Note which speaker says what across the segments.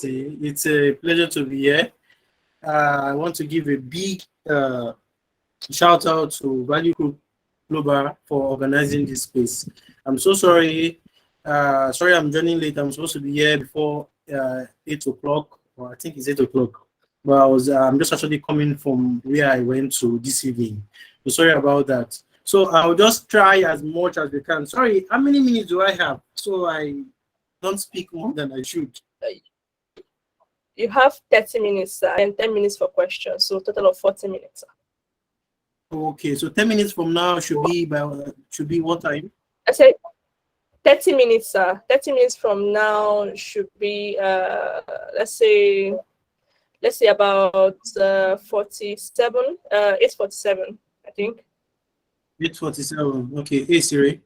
Speaker 1: It's a pleasure to be here. I want to give a big shout out to Valucop Global for organizing this space. I'm so sorry. Sorry, I'm joining late. I'm supposed to be here before 8 o'clock, or I think it's 8 o'clock. But I'm just actually coming from where I went to this evening. So sorry about that. So I'll just try as much as we can. Sorry, how many minutes do I have? So I don't speak more than I should.
Speaker 2: You have 30 minutes and 10 minutes for questions, so total of 40 minutes.
Speaker 1: Okay, so 10 minutes from now should be what time?
Speaker 2: I said 30 minutes, 30 minutes from now should be let's say about 47, 8:47, I think.
Speaker 1: 8:47. Okay, hey Siri.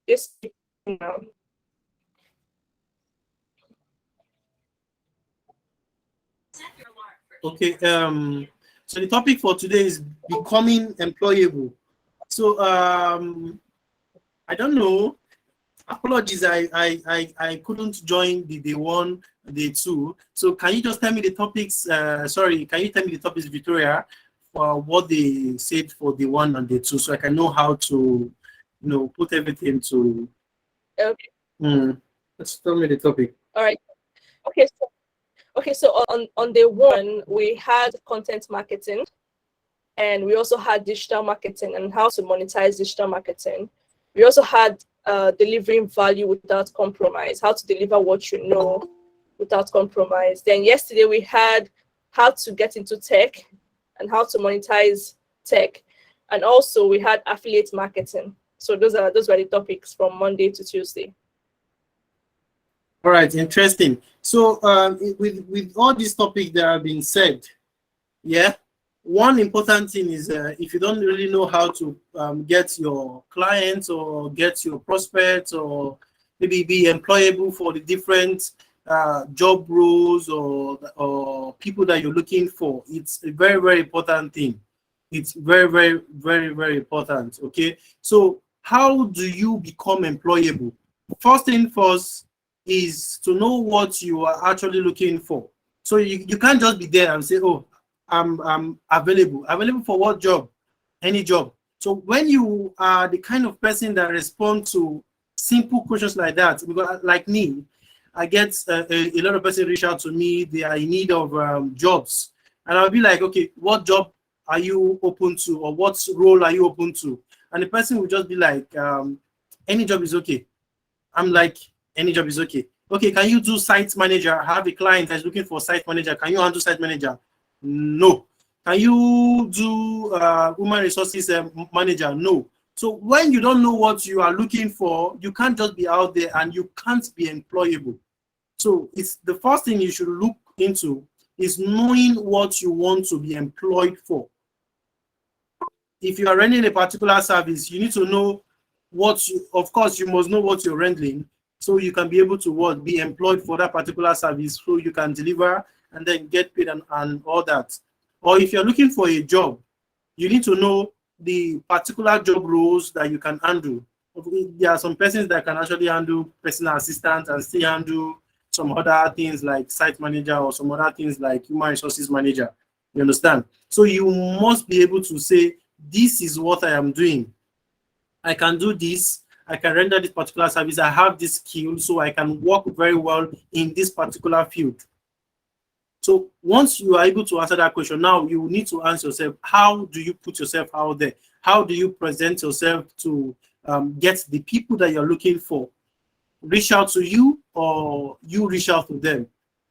Speaker 2: Yes. Now.
Speaker 1: Okay, so the topic for today is becoming employable. So I don't know. Apologies, I couldn't join the day one, day two. So can you just tell me the topics? Sorry, can you tell me the topics, Victoria, for what they said for the one and the two, so I can know how to, put everything to.
Speaker 2: Okay.
Speaker 1: Let's tell me the topic.
Speaker 2: All right. Okay. So on day one, we had content marketing, and we also had digital marketing and how to monetize digital marketing. We also had delivering value without compromise, how to deliver what you know without compromise. Then yesterday we had how to get into tech and how to monetize tech. And also we had affiliate marketing. So those were the topics from Monday to Tuesday.
Speaker 1: All right, interesting. So with all these topics that have been said, yeah, one important thing is if you don't really know how to get your clients or get your prospects or maybe be employable for the different job roles or people that you're looking for, it's a very, very important thing. It's very, very, very, very important. Okay, so how do you become employable? First thing first is to know what you are actually looking for. So you can't just be there and say, oh, I'm available. Available for what job? Any job. So when you are the kind of person that responds to simple questions like that, because like me, I get a lot of people reach out to me. They are in need of jobs. And I'll be like, okay, what job are you open to, or what role are you open to? And the person will just be like, any job is okay. I'm like, any job is okay. Okay, can you do site manager? I have a client that's looking for site manager. Can you handle site manager? No. Can you do human resources manager? No. So when you don't know what you are looking for, you can't just be out there and you can't be employable. So it's the first thing you should look into is knowing what you want to be employed for. If you are running a particular service, you need to know of course, you must know what you're rendering, so you can be able to be employed for that particular service, so you can deliver and then get paid and all that. Or if you're looking for a job, you need to know the particular job roles that you can handle. There are some persons that can actually handle personal assistant and still handle some other things like site manager or some other things like human resources manager. You understand? So you must be able to say, this is what I am doing. I can do this. I can render this particular service. I have this skill, so I can work very well in this particular field. So once you are able to answer that question, now you need to ask yourself, how do you put yourself out there? How do you present yourself to get the people that you're looking for? Reach out to you, or you reach out to them.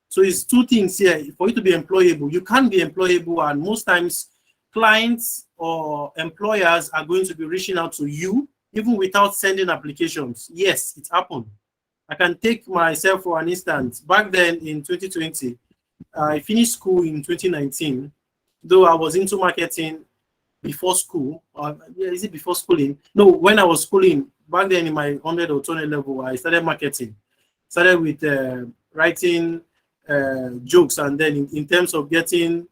Speaker 1: So it's two things here. For you to be employable, you can't be employable, and most times clients or employers are going to be reaching out to you even without sending applications. Yes, it happened. I can take myself for an instance. Back then in 2020, I finished school in 2019, though I was into marketing before school. Is it before schooling? No, when I was schooling, back then in my 100 or 200 level, I started marketing. Started with writing jokes, and then in terms of getting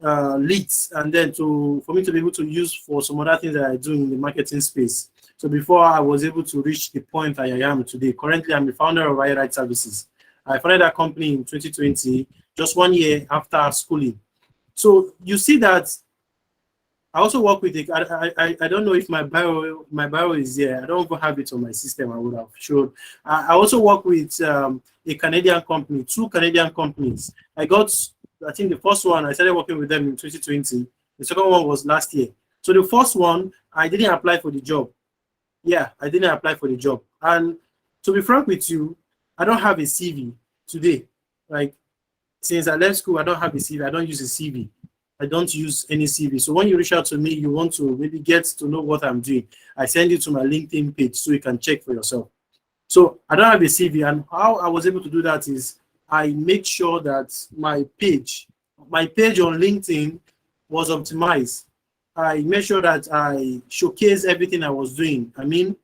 Speaker 1: leads, and then for me to be able to use for some other things that I do in the marketing space. So before I was able to reach the point I am today, currently I'm the founder of HireRite Services. I founded that company in 2020, just 1 year after schooling. So you see that I also work with I don't know if my bio is there. I don't even have it on my system. I would have showed. I also work with a Canadian company, 2 Canadian companies. I think the first one I started working with them in 2020. The second one was last year. So the first one I didn't apply for the job. Yeah, I didn't apply for the job. And to be frank with you, I don't have a CV today. Like since I left school, I don't have a CV. I don't use a CV. I don't use any CV. So when you reach out to me, you want to maybe get to know what I'm doing, I send you to my LinkedIn page so you can check for yourself. So I don't have a CV, and how I was able to do that is I make sure that my page on LinkedIn was optimized. I made sure that I showcase everything I was doing. I mean,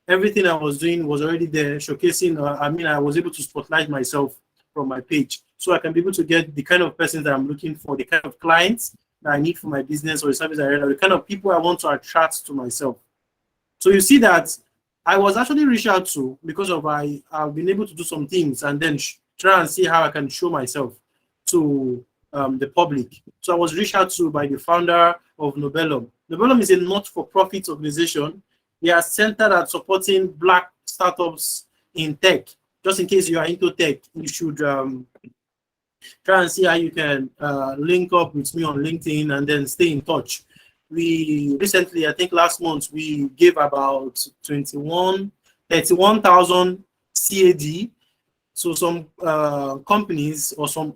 Speaker 1: everything I was doing was already there, showcasing. I was able to spotlight myself from my page, so I can be able to get the kind of person that I'm looking for, the kind of clients that I need for my business or the service I render, the kind of people I want to attract to myself. So you see that I was actually reached out to because of I've been able to do some things and then try and see how I can show myself to the public. So I was reached out to by the founder of Nobelum. Nobelum is a not-for-profit organization. They are centered at supporting Black startups in tech. Just in case you are into tech, you should try and see how you can link up with me on LinkedIn and then stay in touch. We recently, I think last month, we gave about 31,000 CAD. So some companies or some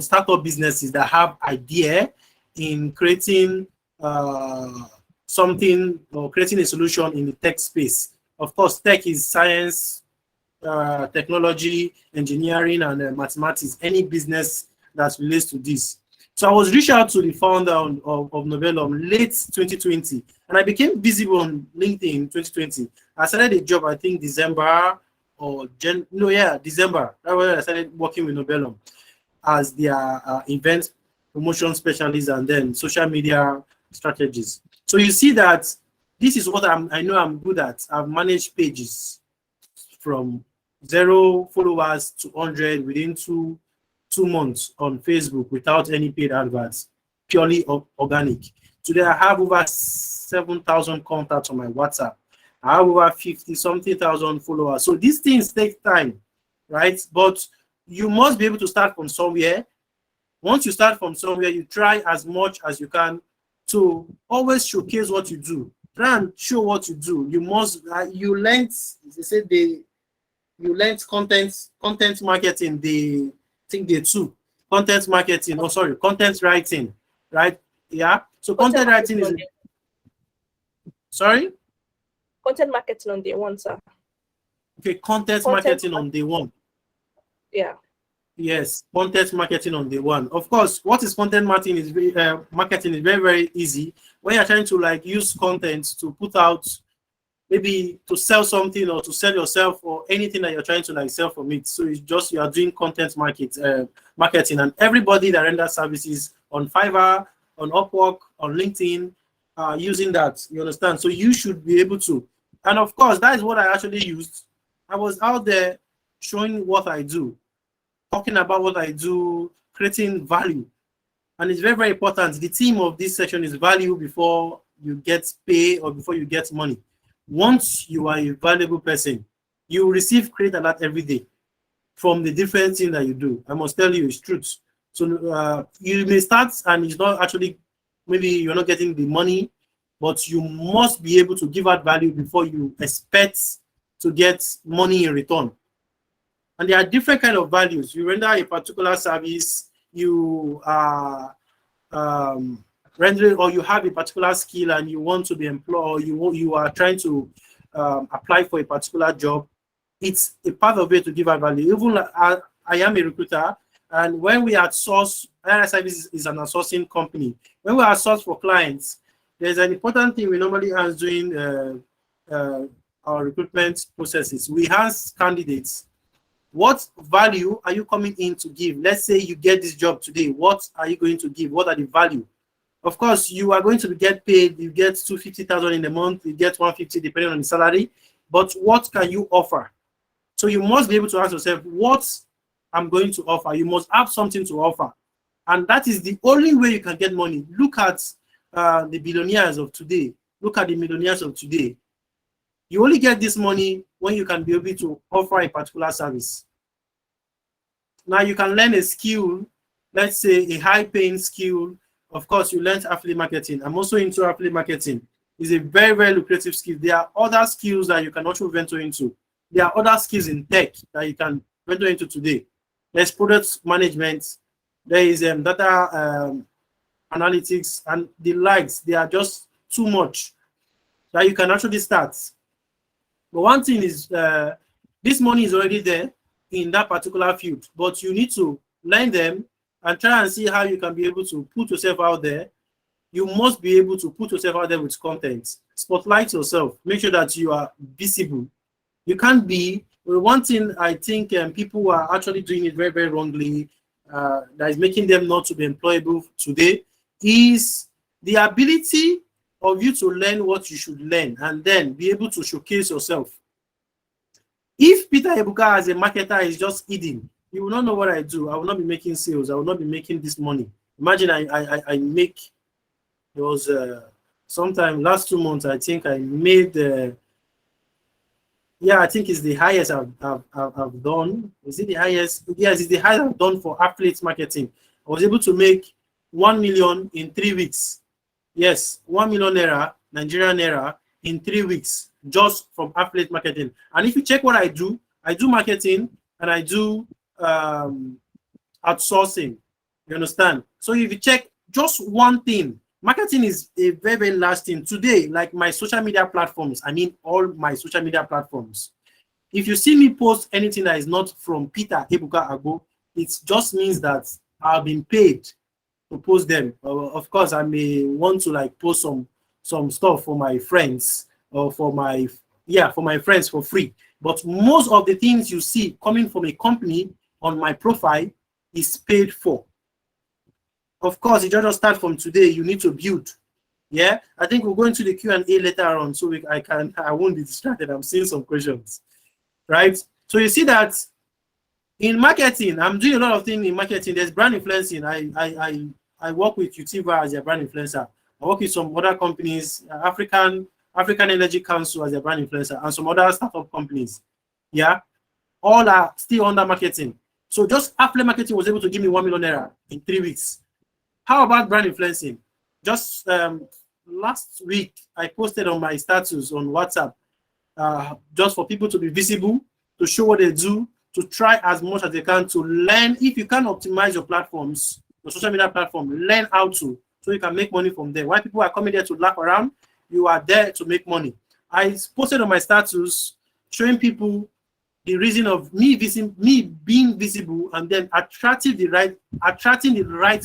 Speaker 1: startup businesses that have idea in creating something or creating a solution in the tech space. Of course, tech is science, technology, engineering, and mathematics, any business that relates to this. So I was reached out to the founder of Nobelum late 2020, and I became visible on LinkedIn in 2020. I started a job, I think December or December. That's when I started working with Nobelum as their event promotion specialist and then social media strategies. So you see that this is what I know I'm good at. I've managed pages from 0 followers to 100 within two months on Facebook without any paid adverts, purely organic. Today I have over 7,000 contacts on my WhatsApp. I have over 50-something thousand followers. So these things take time, right? But you must be able to start from somewhere. Once you start from somewhere, you try as much as you can to always showcase what you do. Try and show what you do. You must, you learned, they said you learned content marketing, I think they too. Content marketing, content writing, right? Yeah. So content writing is, sorry?
Speaker 2: Content marketing on day one, sir.
Speaker 1: Okay, content marketing on day one.
Speaker 2: Yeah.
Speaker 1: Yes, content marketing on day one. Of course, what is content marketing is marketing is very, very easy. When you're trying to like use content to put out, maybe to sell something or to sell yourself or anything that you're trying to like sell from it. So it's just you are doing content marketing, and everybody that renders services on Fiverr, on Upwork, on LinkedIn, using that. You understand? So you should be able to. And of course, that is what I actually used. I was out there showing what I do, talking about what I do, creating value. And it's very, very important. The theme of this section is value before you get pay or before you get money. Once you are a valuable person, you will receive credit alert every day from the different things that you do. I must tell you, it's truth. So you may start and it's not actually, maybe you're not getting the money, but you must be able to give out value before you expect to get money in return. And there are different kind of values. You render a particular service, you are rendering, or you have a particular skill and you want to be employed, or you are trying to apply for a particular job. It's a part of it to give out value. Even I am a recruiter, and when we outsource, HireRite Services is an outsourcing company. When we outsource for clients, there's an important thing we normally ask during our recruitment processes. We ask candidates, what value are you coming in to give? Let's say you get this job today. What are you going to give? What are the value? Of course, you are going to get paid. You get 250,000 in a month. You get 150 depending on the salary. But what can you offer? So you must be able to ask yourself, what I'm going to offer. You must have something to offer. And that is the only way you can get money. Look at the billionaires of today. Look at the millionaires of today. You only get this money when you can be able to offer a particular service. Now you can learn a skill, let's say a high-paying skill. Of course, you learned affiliate marketing. I'm also into affiliate marketing. It's a very, very lucrative skill. There are other skills that you can also venture into. There are other skills in tech that you can venture into today. There's product management. There is data analytics and the likes. They are just too much that you can actually start. But one thing is, this money is already there in that particular field, but you need to learn them and try and see how you can be able to put yourself out there. You must be able to put yourself out there with content. Spotlight yourself. Make sure that you are visible. You can't be. Well, one thing I think people are actually doing it very, very wrongly, that is making them not to be employable today, is the ability of you to learn what you should learn and then be able to showcase yourself. If Peter Ebuka as a marketer is just eating, you will not know what I do. I will not be making sales. I will not be making this money. Imagine I make, there was sometime last 2 months, I think I made, I think it's the highest I've done. Is it the highest? Yes, it's the highest I've done for affiliate marketing. I was able to make 1 million in 3 weeks. Yes, 1 million naira, Nigerian naira in 3 weeks, just from affiliate marketing. And if you check what I do marketing and I do outsourcing. You understand? So if you check just one thing, marketing is a very, very large thing. Today, like my social media platforms, I mean all my social media platforms. If you see me post anything that is not from Peter Ebuka Agbo, it just means that I've been paid to post them. Of course, I may want to like post some stuff for my friends or for my friends for free. But most of the things you see coming from a company on my profile is paid for. Of course, it doesn't start from today. You need to build. Yeah, I think we'll go into the Q&A later on, so I won't be distracted. I'm seeing some questions, right? So you see that in marketing, I'm doing a lot of things in marketing. There's brand influencing. I work with Utiva as a brand influencer. I work with some other companies, African Energy Council as a brand influencer, and some other startup companies. Yeah, all are still under marketing. So just affiliate marketing was able to give me 1 million naira in 3 weeks. How about brand influencing? Just last week, I posted on my status on WhatsApp, just for people to be visible, to show what they do, to try as much as they can to learn. If you can optimize your platforms, your social media platform, learn how to, so you can make money from there. Why people are coming there to laugh around, you are there to make money. I posted on my status showing people the reason of me being visible and then attracting the right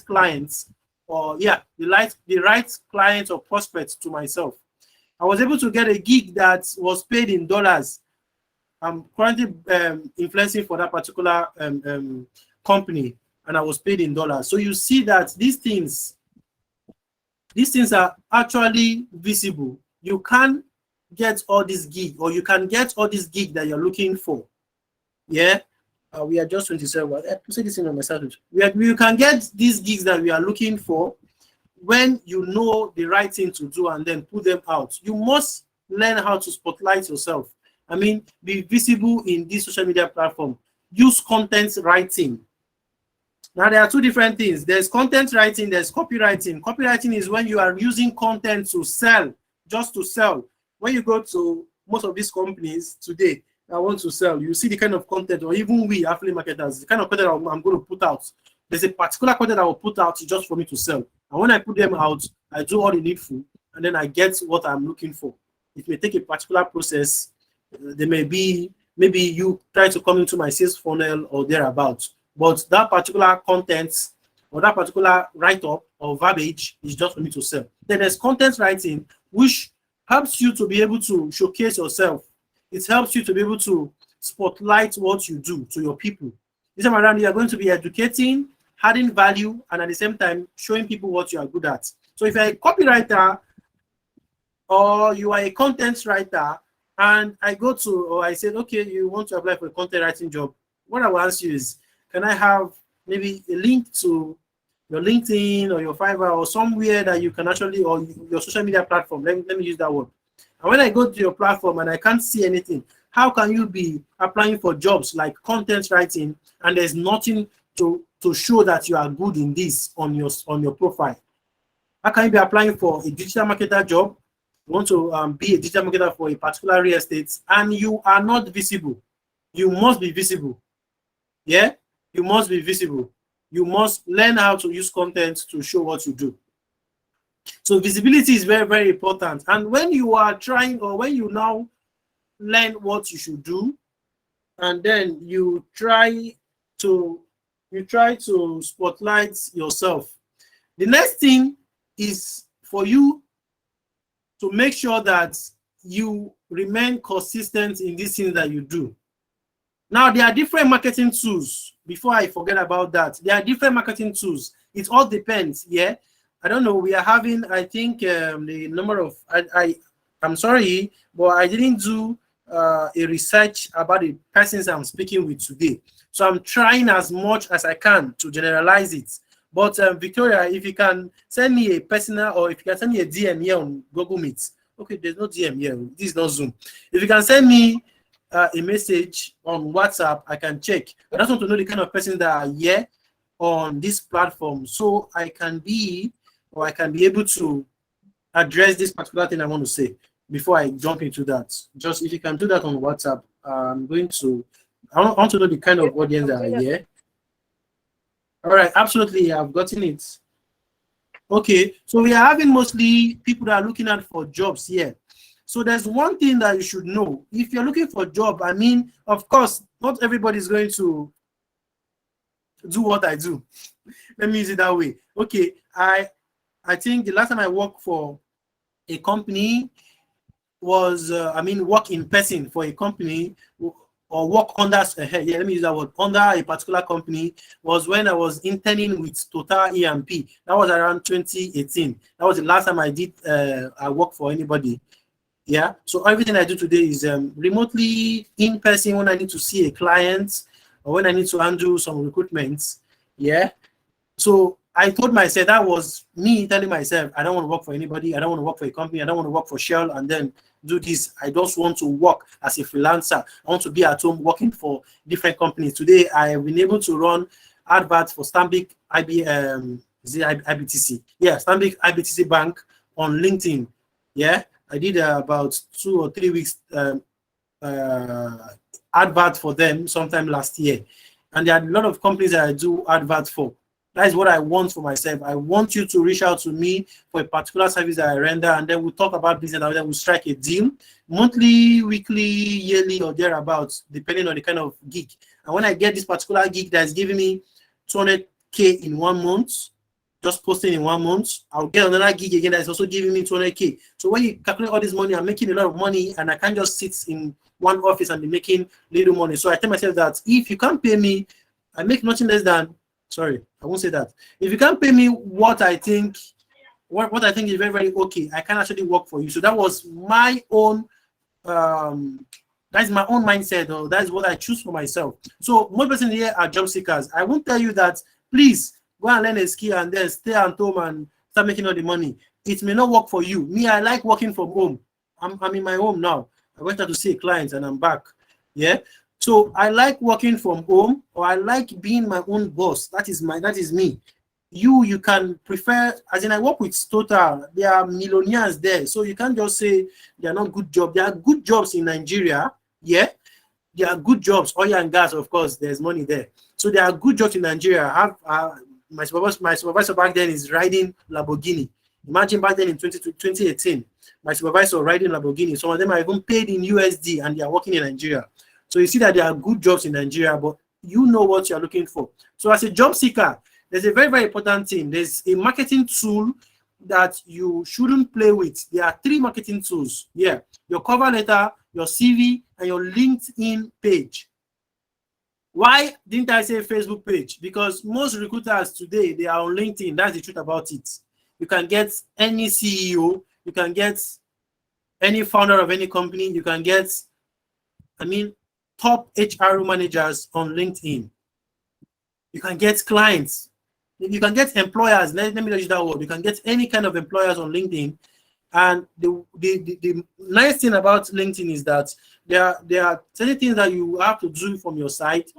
Speaker 1: clients, or the right clients or prospects to myself. I was able to get a gig that was paid in dollars. I'm currently influencing for that particular company, and I was paid in dollars. So you see that these things are actually visible. You can get all this gig, or you can get all this gig that you're looking for. Yeah, we are just 27. I say this in on my status. You can get these gigs that we are looking for when you know the right thing to do and then put them out. You must learn how to spotlight yourself. I mean, be visible in this social media platform. Use content writing. Now, there are two different things. There's content writing, there's copywriting. Copywriting is when you are using content to sell, just to sell. When you go to most of these companies today, I want to sell, you see the kind of content, or even we affiliate marketers, the kind of content I'm going to put out. There's a particular content I will put out just for me to sell. And when I put them out, I do all the needful, and then I get what I'm looking for. It may take a particular process. There may be, maybe you try to come into my sales funnel or thereabouts, but that particular content or that particular write-up or verbiage is just for me to sell. Then there's content writing, which helps you to be able to showcase yourself. It helps you to be able to spotlight what you do to your people. This time around, you are going to be educating, adding value, and at the same time, showing people what you are good at. So if you're a copywriter or you are a content writer, and I go to, or I said, okay, you want to apply for a content writing job, what I will ask you is, can I have maybe a link to your LinkedIn or your Fiverr or somewhere that you can actually, or your social media platform, let me use that word. And when I go to your platform and I can't see anything, how can you be applying for jobs like content writing and there's nothing to show that you are good in this on your profile? How can you be applying for a digital marketer job? You want to be a digital marketer for a particular real estate and you are not visible? You must be visible. Yeah, you must be visible. You must learn how to use content to show what you do. So visibility is very, very important. And when you are trying, or when you now learn what you should do, and then you try to spotlight yourself, the next thing is for you to make sure that you remain consistent in this thing that you do. Now, there are different marketing tools. Before I forget about that, there are different marketing tools. It all depends. Yeah, I don't know. We are having, I think, the number of. I'm sorry, but I didn't do a research about the persons I'm speaking with today. So I'm trying as much as I can to generalize it. But Victoria, if you can send me a personal, or if you can send me a DM here on Google Meet. Okay, there's no DM here. This is not Zoom. If you can send me a message on WhatsApp, I can check. I just want to know the kind of person that are here on this platform, so I can be able to address this particular thing I want to say before I jump into that. Just if you can do that on WhatsApp, I want to know the kind of audience that are here. All right, absolutely, I've gotten it. Okay, so we are having mostly people that are looking out for jobs here. So there's one thing that you should know. If you're looking for a job, I mean, of course, not everybody is going to do what I do. Let me use it that way. Okay, I think the last time I worked for a company was, work in person for a company, or work under, let me use that word, under a particular company, was when I was interning with Total EMP. That was around 2018. That was the last time I worked for anybody. Yeah, so everything I do today is remotely, in person, when I need to see a client or when I need to handle some recruitment. Yeah, so I told myself, that was me telling myself, I don't want to work for anybody, I don't want to work for a company, I don't want to work for Shell and then do this. I just want to work as a freelancer. I want to be at home working for different companies. Today I have been able to run adverts for Stanbic IBTC. Yeah, Stanbic IBTC Bank on LinkedIn. Yeah, I did about 2 or 3 weeks advert for them sometime last year. And there are a lot of companies that I do advert for. That is what I want for myself. I want you to reach out to me for a particular service that I render, and then we'll talk about business, and then we'll strike a deal, monthly, weekly, yearly, or thereabouts, depending on the kind of gig. And when I get this particular gig that's giving me 200K in 1 month, just posting in 1 month, I'll get another gig again that's also giving me 200K. So when you calculate all this money, I'm making a lot of money, and I can't just sit in one office and be making little money. So I tell myself that if you can't pay me, I make nothing less than, sorry, I won't say that. If you can't pay me what I think is very, very okay, I can actually work for you. So that was my own, that's my own mindset, or that's what I choose for myself. So most persons here are job seekers. I won't tell you that, please go and learn a skill and then stay at home and start making all the money. It may not work for you. Me, I like working from home. I'm in my home now. I went out to see a client and I'm back. Yeah. So I like working from home, or I like being my own boss. That is me. You can prefer, as in I work with Total, there are millionaires there. So you can't just say they are not good jobs. There are good jobs in Nigeria. Yeah. There are good jobs. Oil and gas, of course, there's money there. So there are good jobs in Nigeria. My supervisor back then is riding Lamborghini. Imagine back then in 2018, my supervisor riding Lamborghini. Some of them are even paid in USD and they are working in Nigeria. So you see that there are good jobs in Nigeria, but you know what you're looking for. So as a job seeker, there's a very, very important thing. There's a marketing tool that you shouldn't play with. There are 3 marketing tools. Yeah, your cover letter, your CV, and your LinkedIn page. Why didn't I say Facebook page? Because most recruiters today, they are on LinkedIn. That's the truth about it. You can get any CEO. You can get any founder of any company. You can get, top HR managers on LinkedIn. You can get clients. You can get employers. Let me use that word. You can get any kind of employers on LinkedIn. And the nice thing about LinkedIn is that there are certain things that you have to do from your site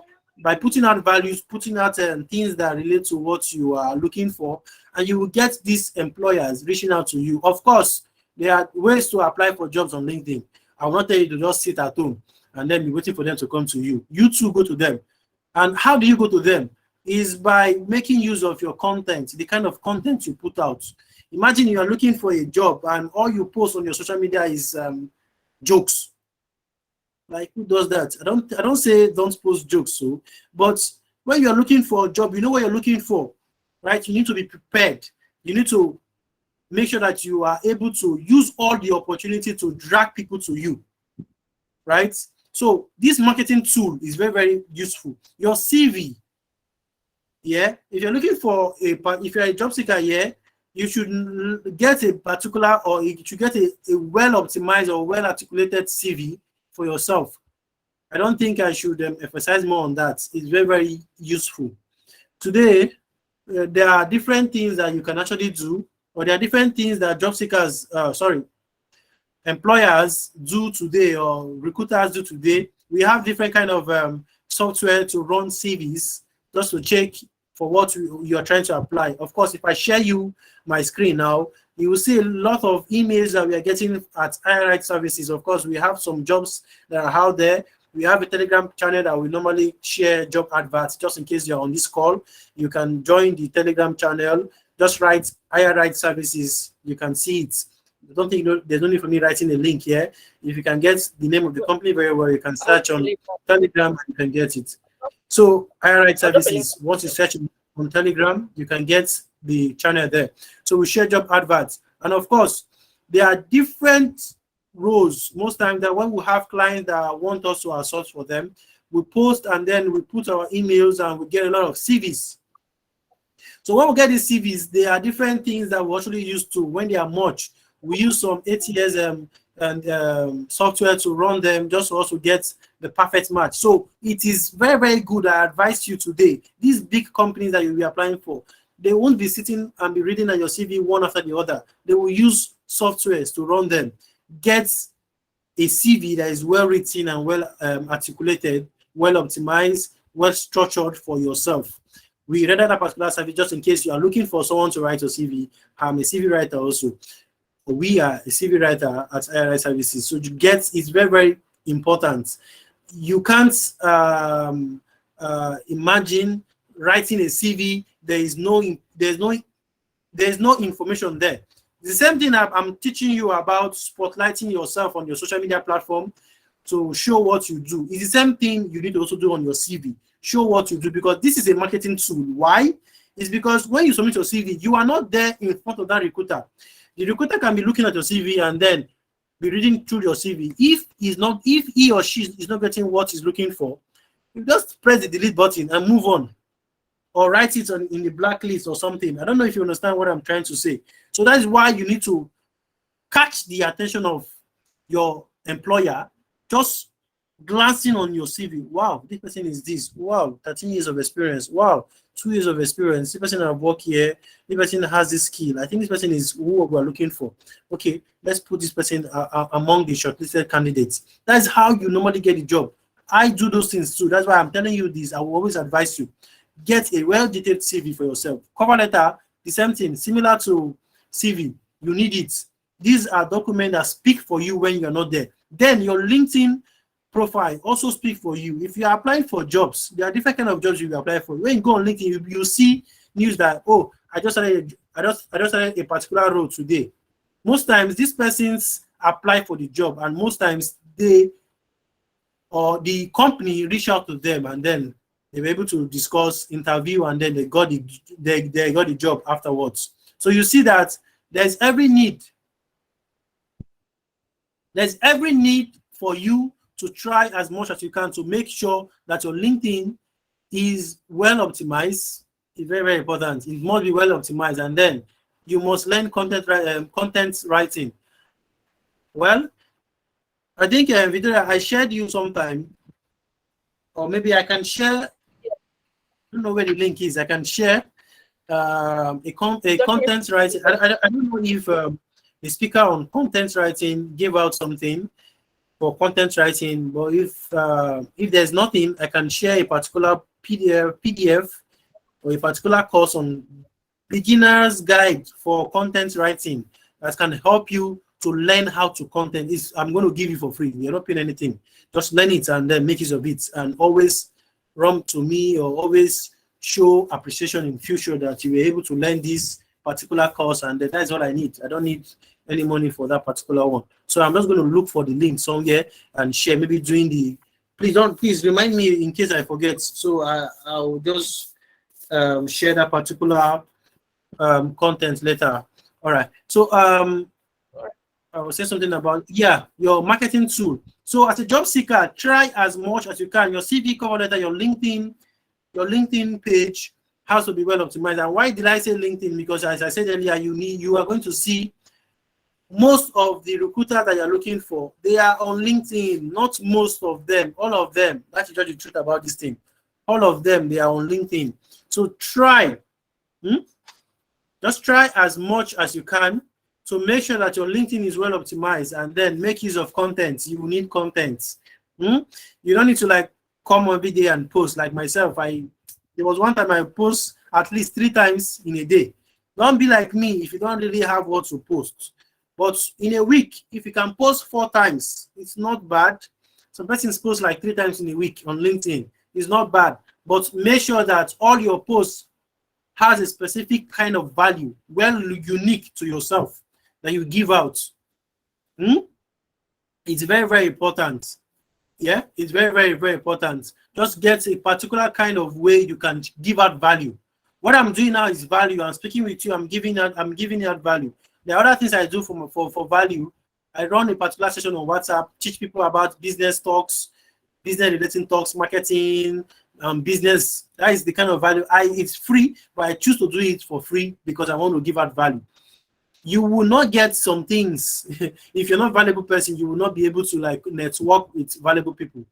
Speaker 1: by putting out values, putting out things that relate to what you are looking for, and you will get these employers reaching out to you. Of course, there are ways to apply for jobs on LinkedIn. I will not tell you to just sit at home and then be waiting for them to come to you. You too go to them. And how do you go to them? Is by making use of your content, the kind of content you put out. Imagine you are looking for a job and all you post on your social media is jokes. Like, who does that? I don't say don't post jokes, but when you are looking for a job, you know what you're looking for, right? You need to be prepared. You need to make sure that you are able to use all the opportunity to drag people to you, right? So this marketing tool is very, very useful. Your CV, yeah. If you're looking for if you're a job seeker, yeah, you should get a particular, or you should get a well-optimized or well-articulated CV for yourself. I don't think I should emphasize more on that. It's very, very useful. Today, there are different things that you can actually do, or there are different things that job seekers, employers do today, or recruiters do today. We have different kind of software to run CVs just to check for what you are trying to apply. Of course, if I share you my screen now, you will see a lot of emails that we are getting at HireRite Services. Of course, we have some jobs that are out there. We have a Telegram channel that we normally share job adverts. Just in case you're on this call, you can join the Telegram channel. Just write HireRite Services. You can see it. I don't think there's no need for me writing a link here. If you can get the name of the company very well, you can search on Telegram and you can get it. So HireRite Services, once you search on Telegram, you can get the channel there. So we share job adverts. And of course, there are different roles. Most times that when we have clients that want us to outsource for them, we post and then we put our emails and we get a lot of CVs. So when we get these CVs, there are different things that we actually use to, when they are much, we use some ATS and software to run them just to also get the perfect match. So it is very, very good. I advise you today, these big companies that you'll be applying for, they won't be sitting and be reading at your CV one after the other. They will use softwares to run them. Get a CV that is well written and well articulated, well optimized, well structured for yourself. We read that particular service just in case you are looking for someone to write your CV. I'm a CV writer also. We are a CV writer at HireRite Services. So you get, it's very, very important. You can't imagine writing a CV. There's no information there. The same thing I'm teaching you about spotlighting yourself on your social media platform to show what you do. It's the same thing you need to also do on your CV. Show what you do, because this is a marketing tool. Why? It's because when you submit your CV, you are not there in front of that recruiter. The recruiter can be looking at your CV and then be reading through your CV. If he or she is not getting what he's looking for, you just press the delete button and move on, or write it in the blacklist or something. I don't know if you understand what I'm trying to say. So that is why you need to catch the attention of your employer, just glancing on your CV. Wow, this person is this. Wow, 13 years of experience. Wow, 2 years of experience. This person has worked here. This person has this skill. I think this person is who we're looking for. Okay, let's put this person among the shortlisted candidates. That's how you normally get the job. I do those things too. That's why I'm telling you this. I will always advise you. Get a well-detailed CV for yourself. Cover letter, the same thing, similar to CV. You need it. These are documents that speak for you when you're not there. Then your LinkedIn profile also speak for you. If you are applying for jobs, there are different kind of jobs you apply for. When you go on LinkedIn, you see news that, oh, I just started a particular role today. Most times these persons apply for the job, and most times the company reach out to them, and then they were able to discuss, interview, and then they got the job afterwards. So you see that there's every need for you to try as much as you can to make sure that your LinkedIn is well optimized. It's very, very important. It must be well optimized, and then you must learn content writing. Well, I think Victoria, I shared you sometime, or maybe I can share. I don't know where the link is. I can share a content writing. I don't know if the speaker on content writing gave out something for content writing, but if there's nothing, I can share a particular PDF or a particular course on beginner's guide for content writing that can help you to learn how to content. I'm going to give you for free. You're not paying anything. Just learn it and then make use of it, and always run to me or always show appreciation in future that you were able to learn this particular course, and that's all I need. I don't need any money for that particular one. So I'm just going to look for the link somewhere and share, maybe during the, please remind me in case I forget. So I'll just share that particular content later. All right. So I will say something about, your marketing tool. So as a job seeker, try as much as you can. Your CV, cover letter, your LinkedIn page has to be well optimized. And why did I say LinkedIn? Because as I said earlier, you are going to see most of the recruiters that you're looking for, they are on LinkedIn. Not most of them, all of them. That's just the truth about this thing. All of them, they are on LinkedIn. So try, just try as much as you can to make sure that your LinkedIn is well optimized, and then make use of content. You will need content. You don't need to like come every day and post like myself. There was one time I post at least 3 times in a day. Don't be like me if you don't really have what to post. But in a week, if you can post 4 times, it's not bad. Some persons post like 3 times in a week on LinkedIn. It's not bad. But make sure that all your posts has a specific kind of value, well unique to yourself, that you give out. It's very, very important. Yeah, it's very, very, very important. Just get a particular kind of way you can give out value. What I'm doing now is value. I'm speaking with you. I'm giving out value. The other things I do for value, I run a particular session on WhatsApp, teach people about business talks, business relating talks, marketing, business. That is the kind of value. It's free, but I choose to do it for free because I want to give out value. You will not get some things if you're not a valuable person. You will not be able to like network with valuable people.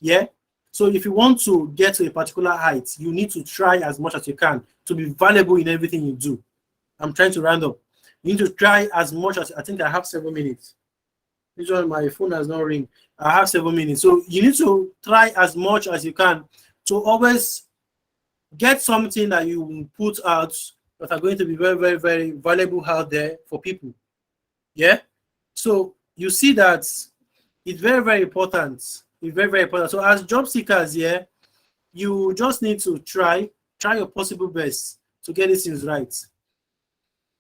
Speaker 1: Yeah. So if you want to get to a particular height, you need to try as much as you can to be valuable in everything you do. I'm trying to round up. You need to try as much as, I think I have 7 minutes. This one, my phone has not ring. I have 7 minutes. So you need to try as much as you can to always get something that you will put out that are going to be very, very, very valuable out there for people. Yeah. So you see that it's very, very important. It's very, very important. So as job seekers, you just need to try your possible best to get these things right.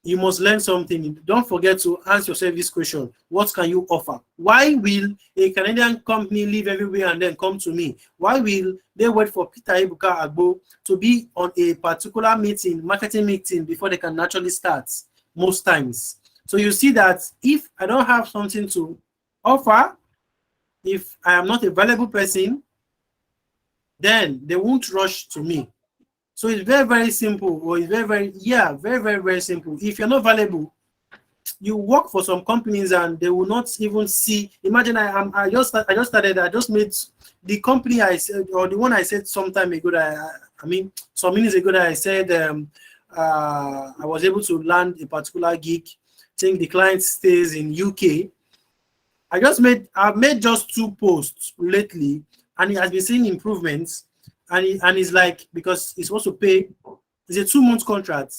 Speaker 1: You must learn something. Don't forget to ask yourself this question: what can you offer? Why will a Canadian company leave everywhere and then come to me? Why will they wait for Ebuka Agbo to be on a particular meeting, marketing meeting, before they can naturally start most times? So you see that if I don't have something to offer, if I am not a valuable person, then they won't rush to me. So it's very, very simple, or it's very, very, very, very, very simple. If you're not valuable, you work for some companies and they will not even see. Imagine I just started. I just made the company I said, or the one I said some time ago. Some minutes ago that I said I was able to land a particular gig. I think the client stays in UK. I've made just 2 posts lately, and it has been seeing improvements. And it's like, because he's supposed to pay, it's a 2-month contract.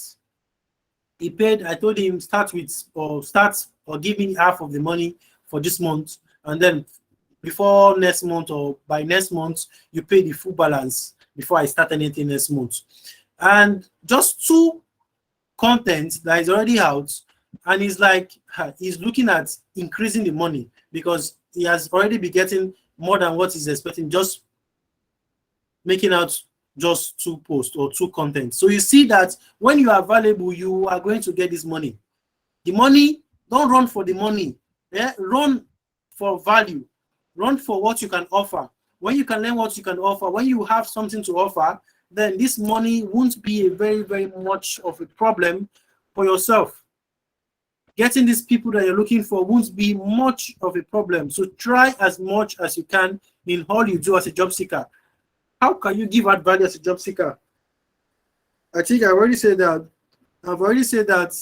Speaker 1: He paid, I told him start or give me half of the money for this month, and then before next month or by next month, you pay the full balance before I start anything next month. And just 2 content that is already out, and he's like, he's looking at increasing the money because he has already been getting more than what he's expecting, just making out just 2 posts or 2 content. So you see that when you are valuable, you are going to get this money. The money, don't run for the money. Run for value. Run for what you can offer. When you can learn what you can offer, when you have something to offer, then this money won't be a very, very much of a problem. for yourself. Getting these people that you're looking for won't be much of a problem. So try as much as you can in all you do as a job seeker. How can you give out value as a job seeker? I think I've already said that.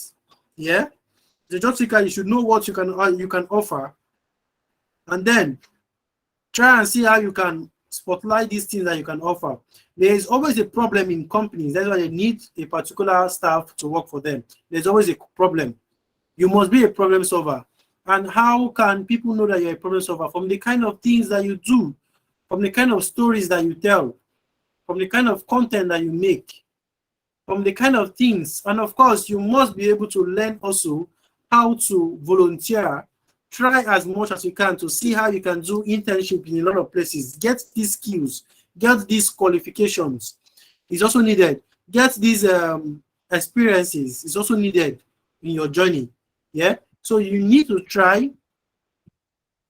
Speaker 1: Yeah, the job seeker, you should know what you can offer, and then try and see how you can spotlight these things that you can offer. There is always a problem in companies. That's why they need a particular staff to work for them. There's always a problem. You must be a problem solver. And how can people know that you're a problem solver? From the kind of things that you do, from the kind of stories that you tell, from the kind of content that you make, from the kind of things. And of course, you must be able to learn also how to volunteer. Try as much as you can to see how you can do internship in a lot of places. Get these skills, get these qualifications. It's also needed. Get these experiences. It's also needed in your journey. Yeah. So you need to try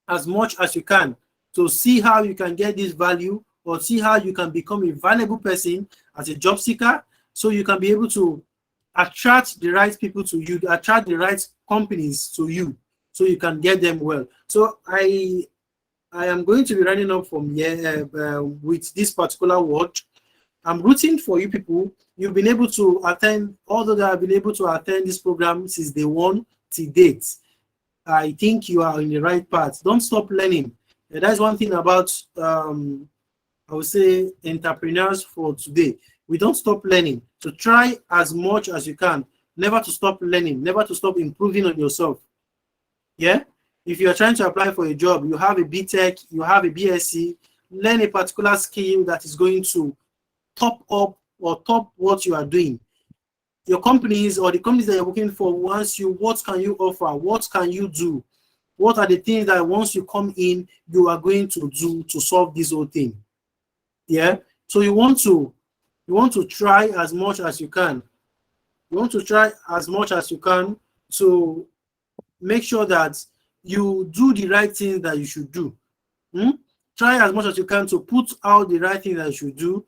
Speaker 1: as much as you can to see how you can get this value or see how you can become a valuable person as a job seeker, so you can be able to attract the right people to you, attract the right companies to you, so you can get them well. So I am going to be running up from here with this particular word. I'm rooting for you people. You've been able to attend, although I've been able to attend this program since day one to date. I think you are in the right path. Don't stop learning. That's one thing about, I would say, entrepreneurs for today. We don't stop learning. So try as much as you can. Never to stop learning. Never to stop improving on yourself. Yeah? If you're trying to apply for a job, you have a BTech, you have a BSc, learn a particular skill that is going to top up or top what you are doing. Your companies or the companies that you're working for wants you, what can you offer? What can you do? What are the things that once you come in, you are going to do to solve this whole thing? Yeah. So you want to try as much as you can. You want to try as much as you can to make sure that you do the right things that you should do. Try as much as you can to put out the right things that you should do.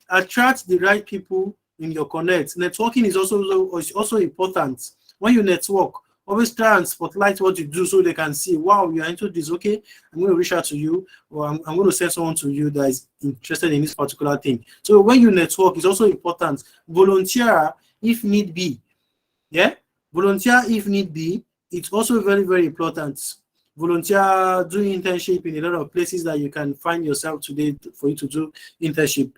Speaker 1: Attract the right people in your connect. Networking is also important. When you network, always try and spotlight what you do so they can see, wow, you're into this. Okay, I'm going to reach out to you, or I'm going to send someone to you that is interested in this particular thing. So when you network, it's also important. Volunteer if need be. Yeah, volunteer if need be. It's also very, very important. Volunteer, doing internship in a lot of places that you can find yourself today for you to do internship.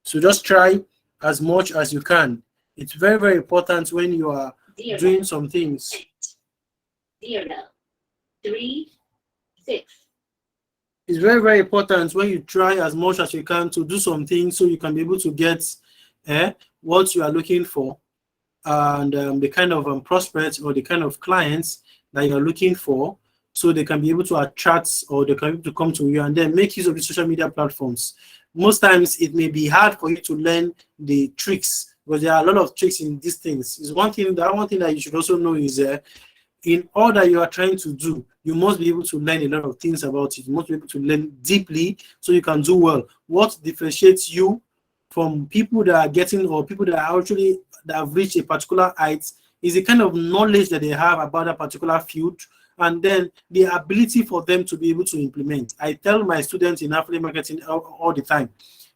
Speaker 1: So just try as much as you can. It's very, very important when you are doing some things.
Speaker 3: 0, 3, 6.
Speaker 1: It's very, very important when you try as much as you can to do something so you can be able to get what you are looking for, and the kind of prospects or the kind of clients that you're looking for, so they can be able to attract or they can be able to come to you, and then make use of the social media platforms. Most times it may be hard for you to learn the tricks, because there are a lot of tricks in these things. It's one thing that you should also know is in all that you are trying to do, you must be able to learn a lot of things about it. You must be able to learn deeply so you can do well. What differentiates you from people that are getting, or people that are actually that have reached a particular height, is the kind of knowledge that they have about a particular field, and then the ability for them to be able to implement. I tell my students in affiliate marketing all the time.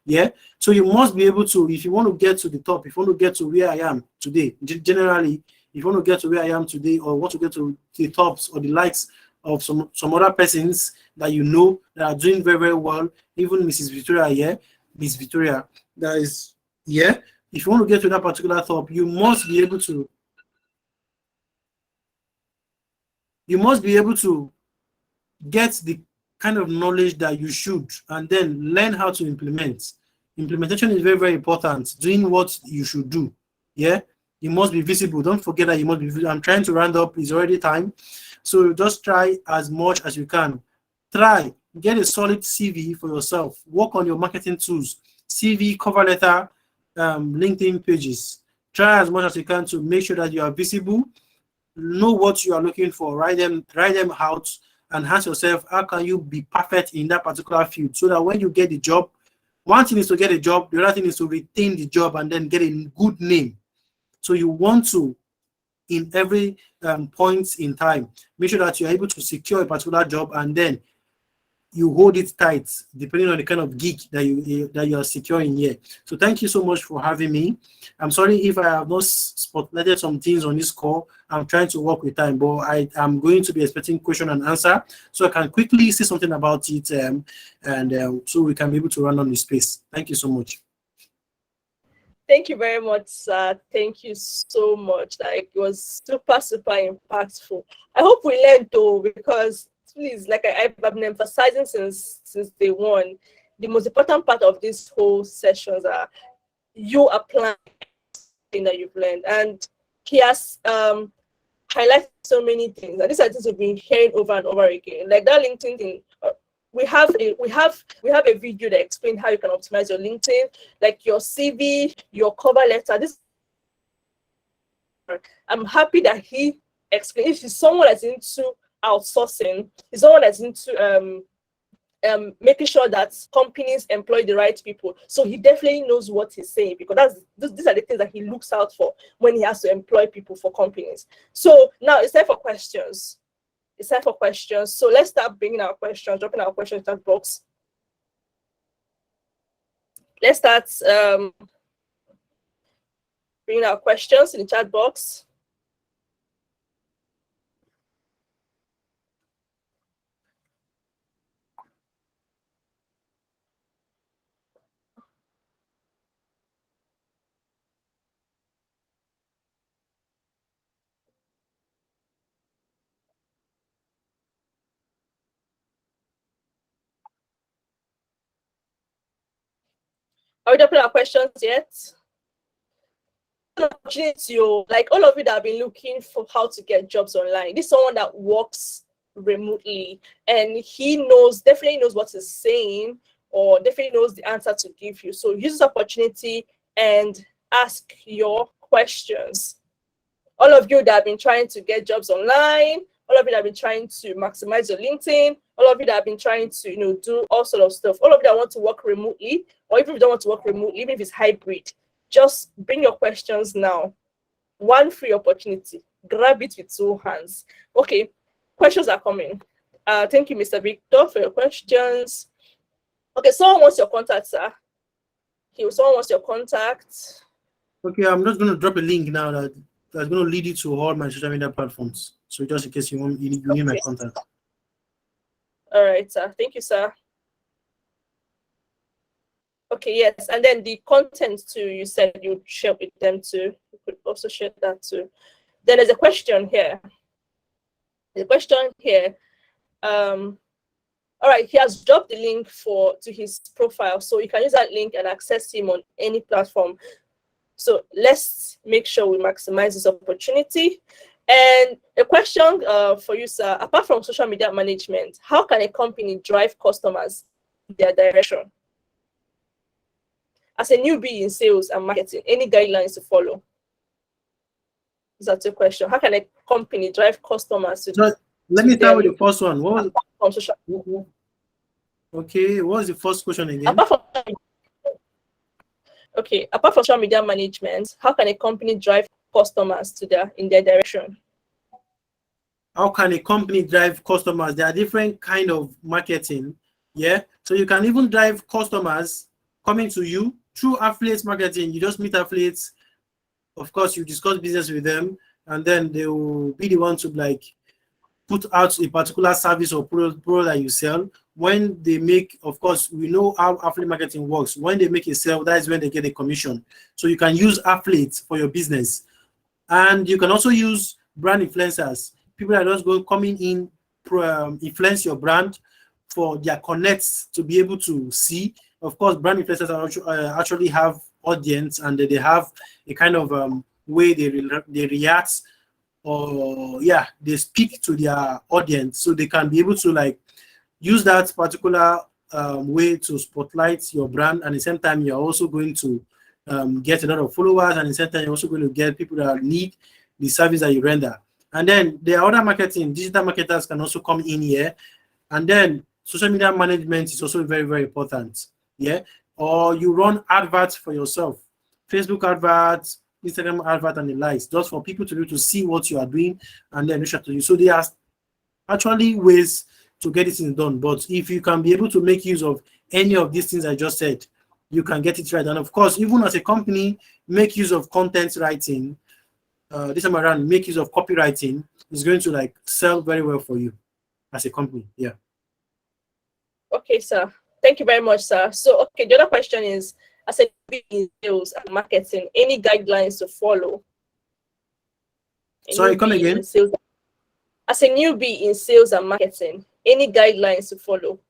Speaker 1: Yeah. So you must be able to, if you want to get to the top, if you want to get to where I am today, generally, if you want to get to where I am today, or want to get to the tops or the likes of some other persons that you know that are doing very, very well, even Mrs. Victoria, yeah, Miss Victoria, that is, yeah. If you want to get to that particular top, you must be able to get the kind of knowledge that you should, and then learn how to implement. Implementation is very, very important. Doing what you should do. Yeah, you must be visible. Don't forget that you must be visible. I'm trying to round up. It's already time. So just try as much as you can. Try, get a solid CV for yourself. Work on your marketing tools, CV, cover letter, LinkedIn pages. Try as much as you can to make sure that you are visible. Know what you are looking for. Write them out, and ask yourself, how can you be perfect in that particular field, so that when you get the job, one thing is to get a job, the other thing is to retain the job and then get a good name. So you want to in every point in time. Make sure that you're able to secure a particular job, and then you hold it tight depending on the kind of gig that you are securing here. So thank you so much for having me. I'm sorry if I have not spotlighted some things on this call. I'm trying to work with time, but I am going to be expecting question and answer, so I can quickly say something about it, so we can be able to run on the space. Thank you so much.
Speaker 2: Thank you very much, sir. Thank you so much. Like, it was super, super impactful. I hope we learned though, because please, like I've been emphasizing since day one, the most important part of this whole sessions are you applying thing that you've learned. And he has highlighted so many things, and these are things we've been hearing over and over again. Like that LinkedIn thing. We have a video that explains how you can optimize your LinkedIn, like your CV, your cover letter. I'm happy that he explained. If he's someone that's into outsourcing, he's someone that's into making sure that companies employ the right people. So he definitely knows what he's saying, because these are the things that he looks out for when he has to employ people for companies. So now it's time for questions. It's time for questions. So let's start bringing our questions, dropping our questions in that box. Let's start bringing our questions in the chat box. Are we dropping our questions yet? Like all of you that have been looking for how to get jobs online, this is someone that works remotely, and he definitely knows what he's saying, or definitely knows the answer to give you. So use this opportunity and ask your questions. All of you that have been trying to get jobs online, all of you that have been trying to maximize your LinkedIn, all of you that have been trying to do all sort of stuff, all of you that want to work remotely, or even if you don't want to work remotely, even if it's hybrid, just bring your questions now. One free opportunity. Grab it with 2 hands. Okay, questions are coming. Thank you, Mr. Victor, for your questions. Okay, someone wants your contact, sir. Someone wants your contact.
Speaker 1: Okay, I'm just going to drop a link now that's going to lead you to all my social media platforms. So just in case you need my contact.
Speaker 2: All right, sir. Thank you, sir. Okay, yes, and then the content too, you said you'd share with them too. You could also share that too. Then there's a question here. All right, he has dropped the link to his profile, so you can use that link and access him on any platform. So let's make sure we maximize this opportunity. And a question for you, sir, apart from social media management, how can a company drive customers in their direction? As a newbie in sales and marketing, any guidelines to follow? That's a question. How can a company drive customers to?
Speaker 1: Let me start with the first one. Okay, what was the first question again?
Speaker 2: Apart from social media management, how can a company drive customers in their direction?
Speaker 1: How can a company drive customers? There are different kind of marketing. Yeah, so you can even drive customers coming to you through affiliate marketing. You just meet affiliates. Of course, you discuss business with them, and then they will be the one to like put out a particular service or product that you sell. When they make, of course, we know how affiliate marketing works. When they make a sale, that is when they get a commission. So you can use affiliates for your business, and you can also use brand influencers. People that are just coming in, influence your brand for their connects to be able to see. Of course, brand influencers actually have audience, and they have a kind of way they react, or they speak to their audience, so they can be able to like use that particular way to spotlight your brand. And at the same time, you're also going to get a lot of followers, and at the same time, you're also going to get people that need the service that you render. And then the other marketing, digital marketers can also come in here. And then social media management is also very, very important. Yeah. Or you run adverts for yourself, Facebook adverts, Instagram advert and the likes, just for people to be able to see what you are doing and then reach out to you. So there are actually ways to get it done. But if you can be able to make use of any of these things I just said, you can get it right. And of course, even as a company, make use of content writing. This time around, make use of copywriting is going to like sell very well for you as a company. Yeah.
Speaker 2: Okay, sir. Thank you very much, sir. So, okay, the other question is, as a newbie in sales and marketing, any guidelines to follow?
Speaker 1: Sorry, come again.
Speaker 2: As a newbie in sales and marketing, any guidelines to follow?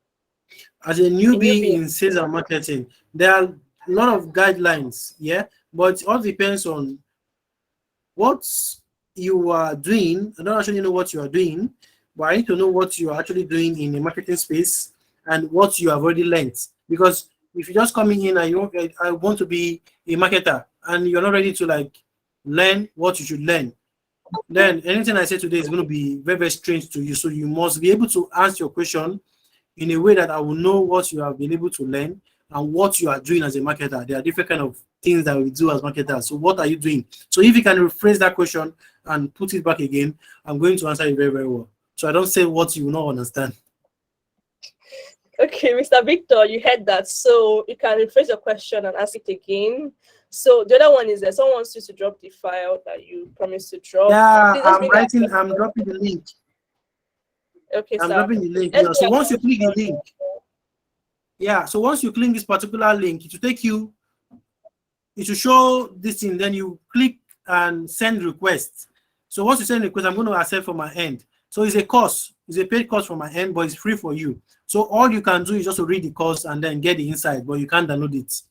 Speaker 1: As a newbie in sales and marketing, there are a lot of guidelines, yeah, but it all depends on what you are doing. I don't actually know what you are doing, but I need to know what you are actually doing in the marketing space and what you have already learned. Because if you're just coming in and I want to be a marketer and you're not ready to like learn what you should learn, then anything I say today is going to be very, very strange to you. So you must be able to answer your question in a way that I will know what you have been able to learn and what you are doing as a marketer. There are different kind of things that we do as marketers. So what are you doing? So if you can rephrase that question and put it back again, I'm going to answer it very, very well. So I don't say what you will not understand.
Speaker 2: Okay, Mr. Victor, you heard that. So you can rephrase your question and ask it again. So the other one is that someone wants you to drop the file that you promised to drop.
Speaker 1: Yeah, I'm dropping the link.
Speaker 2: Okay,
Speaker 1: I'm dropping the link. Yeah. So once you click the link, so once you click this particular link, it will take you, it will show this thing, then you click and send request. So once you send request, I'm going to accept from my end. So it's a course, it's a paid course from my end, but it's free for you. So all you can do is just to read the course and then get the insight, but you can't download it.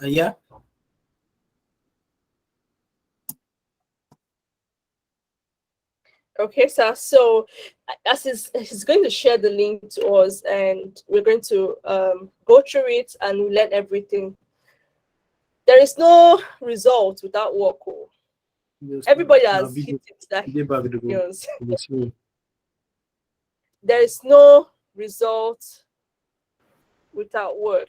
Speaker 1: Yeah.
Speaker 2: Okay, sir. So as he's going to share the link to us, and we're going to go through it and learn everything. There is no result without work. Yes, everybody has hit it. There is no result without work.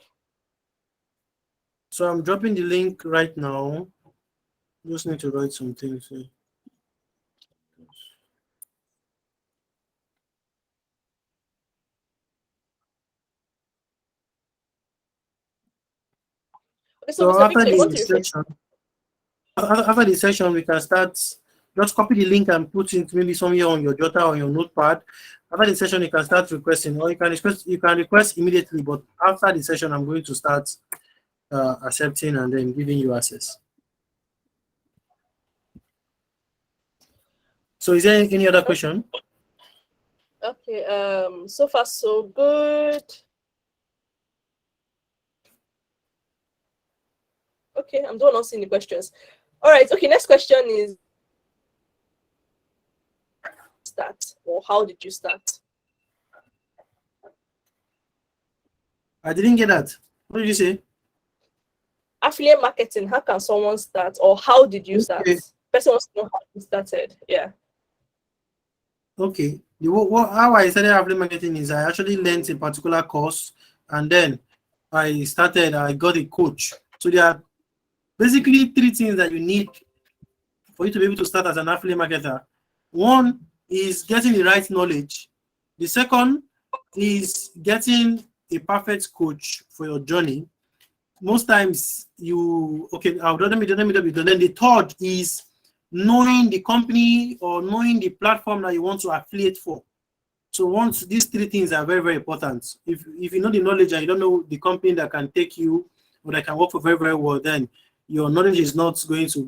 Speaker 1: So I'm dropping the link right now. Just need to write some things here.
Speaker 2: Okay, so after
Speaker 1: the session, we can start. Just copy the link and put it maybe somewhere on your Jota or your notepad. After the session, you can start requesting, or you can request immediately. But after the session, I'm going to start accepting and then giving you access. So, is there any other question?
Speaker 2: Okay. So far, so good. Okay, I'm not seeing the questions. All right. Okay. Next question is start, or how did you start?
Speaker 1: I didn't get that. What did you say?
Speaker 2: Affiliate marketing. How can someone start, or how did you start? Person wants to know how you started. Yeah.
Speaker 1: Okay. How I started affiliate marketing is I actually learned a particular course, and then I got a coach. So there are basically three things that you need for you to be able to start as an affiliate marketer. One is getting the right knowledge. The second is getting a perfect coach for your journey. Most times let me. Then the third is knowing the company or knowing the platform that you want to affiliate for. So once these three things are very, very important. If you know the knowledge and you don't know the company that can take you or that can work for very, very well, then your knowledge is not going to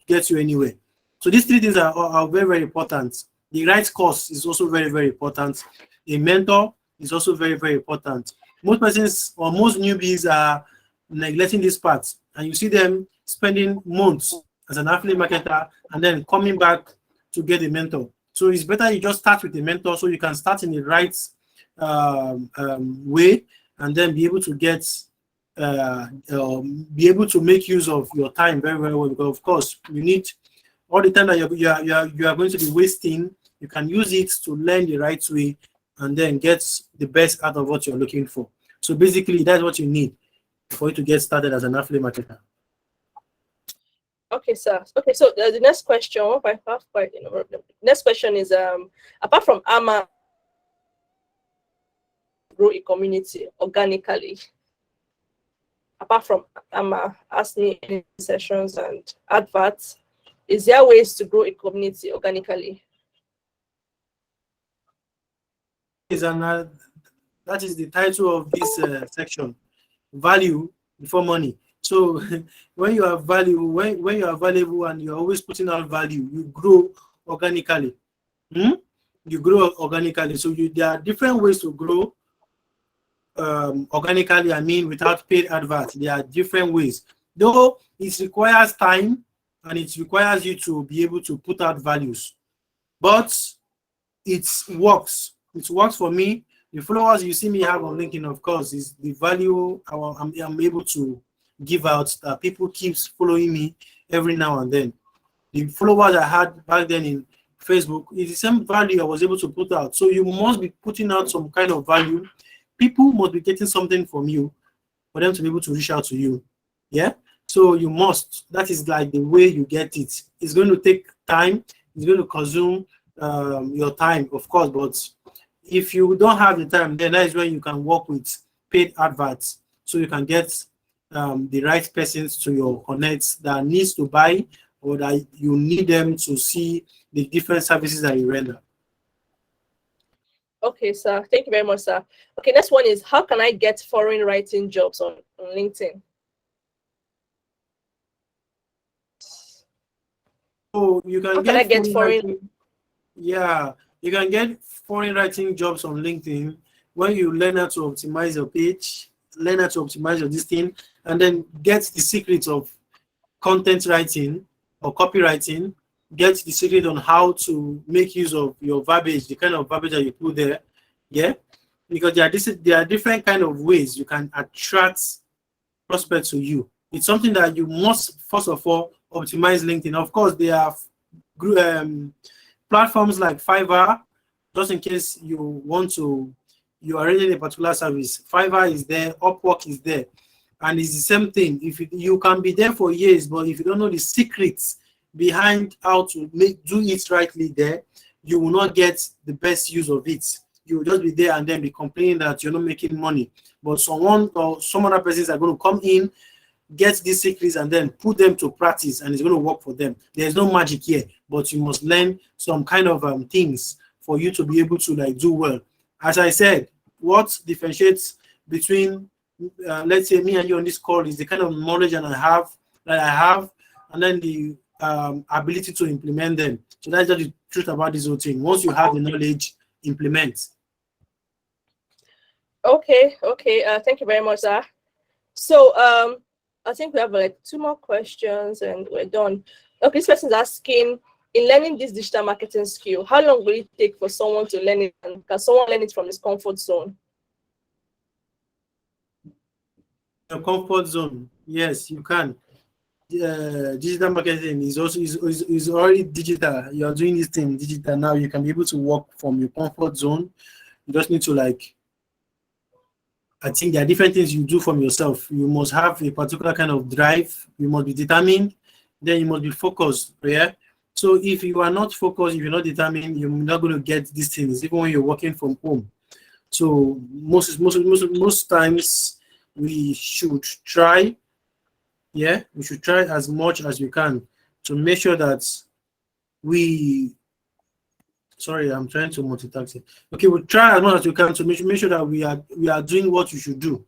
Speaker 1: get you anywhere. So these three things are very, very important. The right course is also very, very important. A mentor is also very, very important. Most persons or most newbies are neglecting this part, and you see them spending months as an affiliate marketer and then coming back to get a mentor. So it's better you just start with a mentor so you can start in the right way and then be able to be able to make use of your time very, very well, because of course you need all the time that you are going to be wasting. You can use it to learn the right way and then get the best out of what you're looking for. So basically that's what you need for you to get started as an affiliate marketer.
Speaker 2: Okay, sir. Okay, so the next question, next question is apart from AMA grow a community organically. Apart from asking any sessions and adverts, is there ways to grow a community organically?
Speaker 1: That is the title of this section: value before money. So when you have value, when you are valuable and you're always putting out value, you grow organically. You grow organically. So there are different ways to grow organically. I mean, without paid adverts, there are different ways. Though it requires time and it requires you to be able to put out values, but it works. It works for me. The followers you see me have on LinkedIn, of course, is the value I'm able to give out. People keeps following me every now and then. The followers I had back then in Facebook is the same value I was able to put out. So you must be putting out some kind of value. People must be getting something from you for them to be able to reach out to you. Yeah. So you must. That is like the way you get it. It's going to take time. It's going to consume your time, of course. But if you don't have the time, then that is when you can work with paid adverts, so you can get the right persons to your connects that needs to buy, or that you need them to see the different services that you render.
Speaker 2: Okay, sir. Thank you very much, sir. Okay, next one is, how can I get foreign writing jobs on LinkedIn?
Speaker 1: So you can
Speaker 2: get foreign?
Speaker 1: Yeah, you can get foreign writing jobs on LinkedIn when you learn how to optimize your page, learn how to optimize your listing, and then get the secrets of content writing or copywriting. Get the secret on how to make use of your verbiage, the kind of verbiage that you put there. Yeah, because there are different kind of ways you can attract prospects to you. It's something that you must first of all optimize LinkedIn. Of course, there are platforms like Fiverr, just in case you are running a particular service. Fiverr is there, Upwork is there, and it's the same thing. If you can be there for years, but if you don't know the secrets behind how to do it rightly there, you will not get the best use of it. You will just be there and then be complaining that you're not making money. But someone or some other persons are going to come in, get these secrets, and then put them to practice, and it's going to work for them. There's no magic here, but you must learn some kind of things for you to be able to like do well. As I said, what differentiates between let's say me and you on this call is the kind of knowledge that I have, and then the ability to implement them. So that's just the truth about this whole thing. Once you have the knowledge, implement.
Speaker 2: Okay. Thank you very much, sir. So I think we have like 2 more questions and we're done. Okay, this person is asking, in learning this digital marketing skill, how long will it take for someone to learn it, and can someone learn it from his comfort zone?
Speaker 1: Your comfort zone, yes, you can. Digital marketing is also is already digital. You are doing this thing digital now. You can be able to work from your comfort zone. You just need to like. I think there are different things you do from yourself. You must have a particular kind of drive. You must be determined. Then you must be focused. Yeah. So if you are not focused, if you're not determined, you're not going to get these things, even when you're working from home. So most times we should try. Yeah, we should try as much as we can to make sure that we. Sorry, I'm trying to multitask it. Okay, we'll try as much as we can to make sure that we are doing what you should do.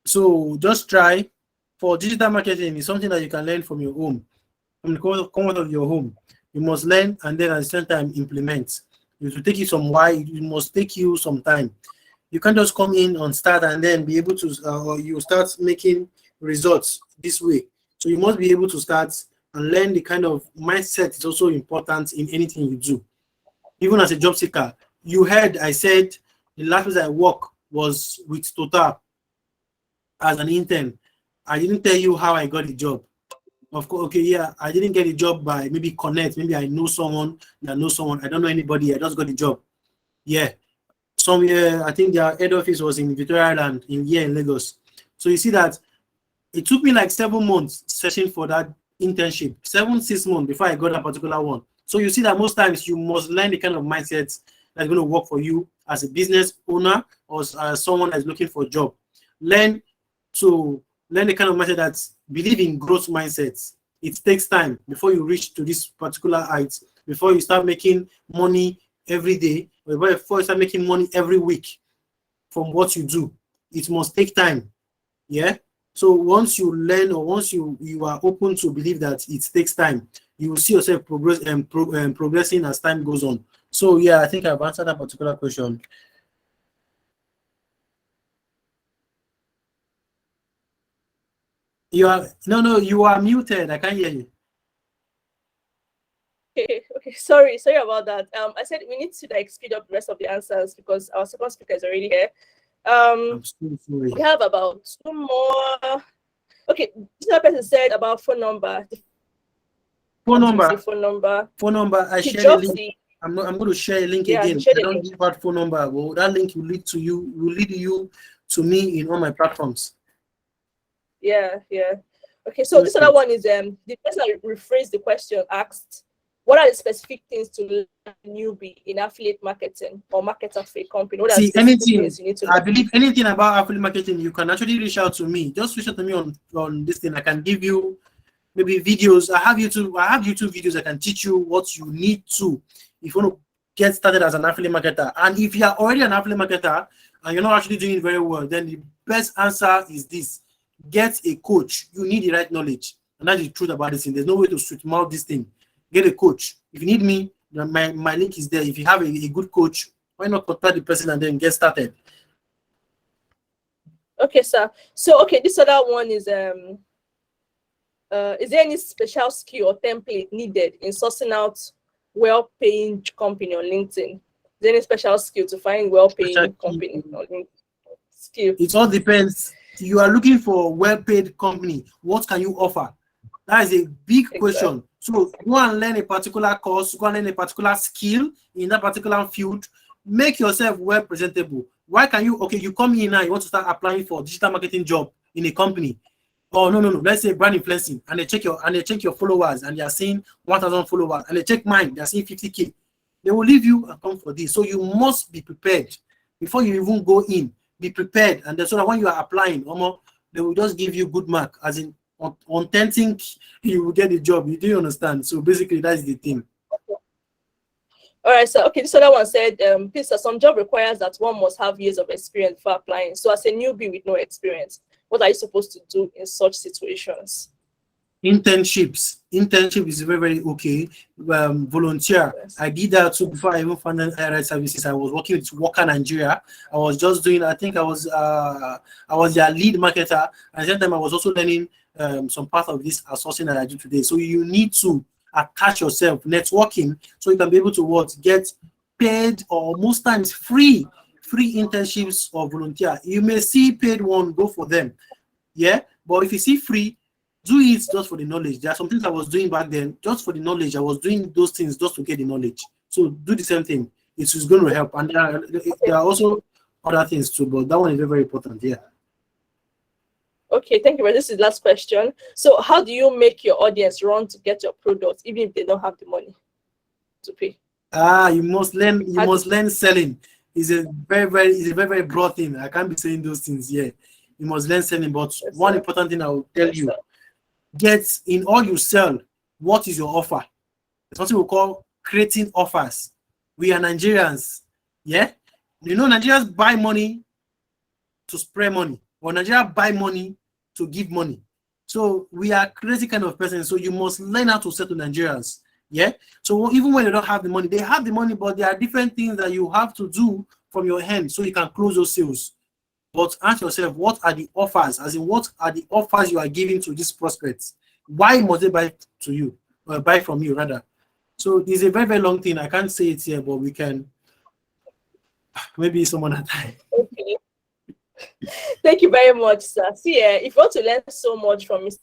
Speaker 1: So just try. For digital marketing, it's something that you can learn from your home, from the comfort of your home. You must learn and then at the same time implement. It will take you some while. It must take you some time. You can't just come in on start and then be able to, or you start making results this way. So you must be able to start and learn the kind of mindset is also important in anything you do. Even as a job seeker, you heard I said the last place I worked was with Total as an intern. I didn't tell you how I got the job. Of course, okay, yeah, I didn't get a job by maybe connect. Maybe I know someone that knows someone. I don't know anybody. I just got the job. Yeah. Somewhere, I think their head office was in Victoria Island in Lagos. So you see that it took me like 7 months searching for that internship, 6 months before I got a particular one. So you see that most times you must learn the kind of mindset that's going to work for you as a business owner or as someone that's looking for a job. Learn the kind of mindset that believe in growth mindsets. It takes time before you reach to this particular height, before you start making money every day, or before you start making money every week from what you do. It must take time. Yeah. So once you learn, or once you are open to believe that it takes time, you will see yourself progressing as time goes on. So yeah, I think I've answered that particular question. You are muted. I can't hear you.
Speaker 2: Okay, sorry about that. I said we need to like speed up the rest of the answers because our second speaker is already here.
Speaker 1: I'm so sorry.
Speaker 2: We have about 2 more. Okay, this other person said about phone number.
Speaker 1: Phone number.
Speaker 2: Phone number.
Speaker 1: I share a link. I'm going to share a link again. I don't give out phone number. Well, that link will lead you to me in all my platforms.
Speaker 2: Yeah. Okay, so this other one is the person that rephrased the question asked, what are the specific things to learn newbie in affiliate marketing or marketer for a company? What are
Speaker 1: anything
Speaker 2: things you need to
Speaker 1: learn? I believe anything about affiliate marketing, you can actually reach out to me. Just reach out to me on this thing. I can give you maybe videos. I have YouTube videos. I can teach you what you need to if you want to get started as an affiliate marketer. And if you are already an affiliate marketer and you're not actually doing it very well, then the best answer is this: get a coach. You need the right knowledge, and that's the truth about this thing. There's no way to sweet mouth this thing. Get a coach. If you need me, my link is there. If you have a good coach, why not contact the person and then get started?
Speaker 2: Okay, sir. So okay, this other one is there any special skill or template needed in sourcing out well-paying company on LinkedIn? Is there any special skill to find well-paying company on LinkedIn? Skill.
Speaker 1: It all depends. You are looking for a well-paid company. What can you offer? That is a big question. So go and learn a particular course, go and learn a particular skill in that particular field. Make yourself well presentable. Why can you? Okay, you come in now, you want to start applying for digital marketing job in a company. Oh no. Let's say brand influencing, and they check your followers, and they are seeing 1,000 followers, and they check mine, they are seeing 50K. They will leave you and come for this. So you must be prepared before you even go in. Be prepared, and then so that when you are applying, they will just give you good mark, as in on 10 think you will get the job. You do understand? So basically, that's the thing.
Speaker 2: All right, so okay, this other one said, please, some job requires that one must have years of experience for applying. So as a newbie with no experience, what are you supposed to do in such situations?
Speaker 1: Internships. Internship is very, very okay. Volunteer. Yes. I did that too before I even founded HireRite Services. I was working with Worker Nigeria. I was just doing, I think I was their lead marketer. And at the same time, I was also learning some part of this outsourcing that I do today. So you need to attach yourself, networking, so you can be able to get paid, or most times free internships or volunteer. You may see paid one, go for them. Yeah. But if you see free, do it just for the knowledge. There are some things I was doing back then just for the knowledge. I was doing those things just to get the knowledge. So do the same thing. It's just going to help. And there are also other things too, but that one is very, very important. Yeah.
Speaker 2: Okay, thank you. This is the last question. So how do you make your audience run to get your product, even if they don't have the money to pay?
Speaker 1: You must learn. You must learn selling. It's a very broad thing. I can't be saying those things here. You must learn selling. But yes, one important thing I will tell you: get in all you sell. What is your offer? It's something we call creating offers. We are Nigerians. Yeah, Nigerians buy money to spray money, or Nigerians buy money to give money. So we are crazy kind of person. So you must learn how to sell to Nigerians. Yeah. So even when they don't have the money, they have the money, but there are different things that you have to do from your hand so you can close those sales. But ask yourself, what are the offers? As in, what are the offers you are giving to these prospects? Why must they buy to you, or buy from you rather? So it's a very, very long thing. I can't say it here, but we can maybe some other time.
Speaker 2: Okay. Thank you very much, sir. See, if you want to learn so much from Mr.